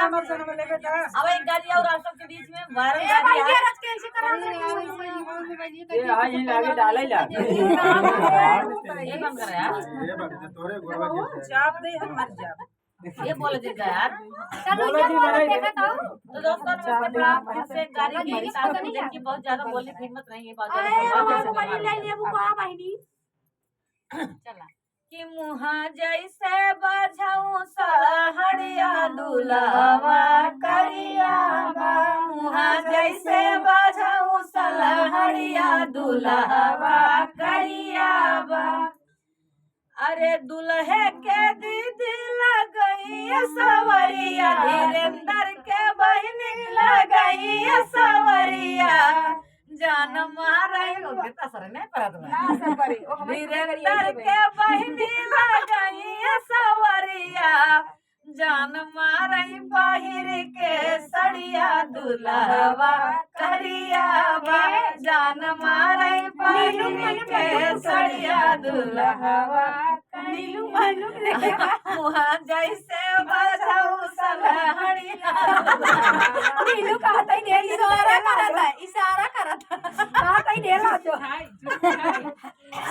अब एक गाड़ी और आप सबके बीच में वायरल गाड़ी है। ये हां ये लागे डाला ही ला ये कम कर यार, तोरे गोरवा के जाप दे हम मर जाप। ये बोले देता यार। बोलो जी बनाई तो दोस्तों नमस्कार, आप फिर से गाड़ी की साथ देखिए, बहुत ज्यादा बोलने की हिम्मत नहीं है, बहुत चला कि मुहा जैसे बजाऊं सलहड़िया दुल्हवा करिया बा, मुहा जैसे बजाऊं सलहड़िया दुल्हवा करिया बा। अरे दुल्हे के दीदी लगई सवरिया, धीरेन्द्र के बहनी लगई सवरिया, जान मारे सर नहीं पड़ा धीरेन्द्र के बहनी लगई सवरिया, जान मारई बाहिर के सड़िया दुल्हवा करिया बा, जान मारई बाहिर के सड़िया दुल्हवा मुहा जैसे बजाऊ सलहड़िया इशारा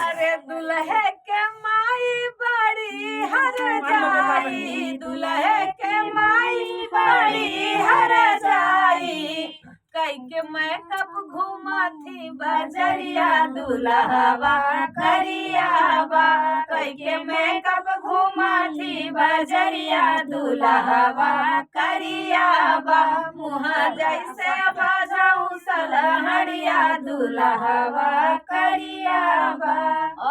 अरे दुल्हे के माई बड़ी हर जाई, दुल्हे के माई बड़ी हर जाई, कई के मैं कब घूमा थी बजरिया दुल्हवा करिया बा, कई के मैं कब घूमा थी बजरिया दुल्हवा करिया बा, मुहा जैसे बजाऊं सलहड़िया दुल्हवा करिया बा।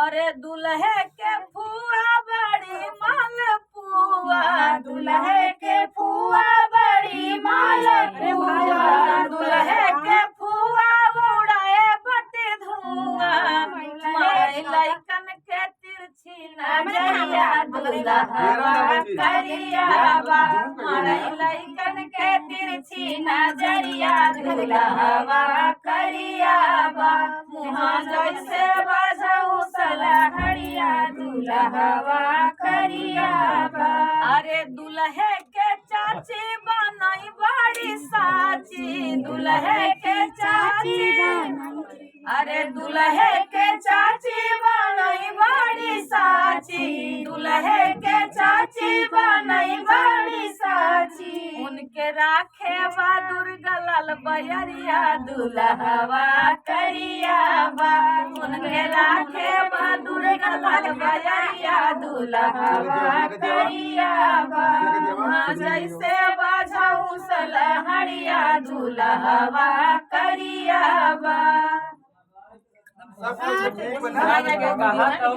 और दुल्हे के फुआ बड़ी माल पुआ, दुल्हे के फुआ बड़ी माल पुआ, दुल्हे के फुआ उड़ाए बटे धुआं, मारे लइकन के तिरछी नजरिया दुल्हवा करिया बा, मारे लइकन के तिरछी नजरिया दुल्हवा करिया बा, मुहा जैसे बजाऊ सलहड़िया दुल्हवा करिया बा। अरे दुल्हे के चाची बनाई बड़ी साची, दुल्हे के चाची, अरे दुल्हे के चाची बनाई बड़ी साची, दुल्हे के चाची बनाई बड़ी साची, उनके राखे बहादुर गलल बयरिया दुल्हवा करिया बा, उनके राखे बहादुर गलल बयरिया दुल्हवा करिया बा, जैसे बजाऊं सलहड़िया दुल्हवा करिया बा। सब कुछ बना के कहा तो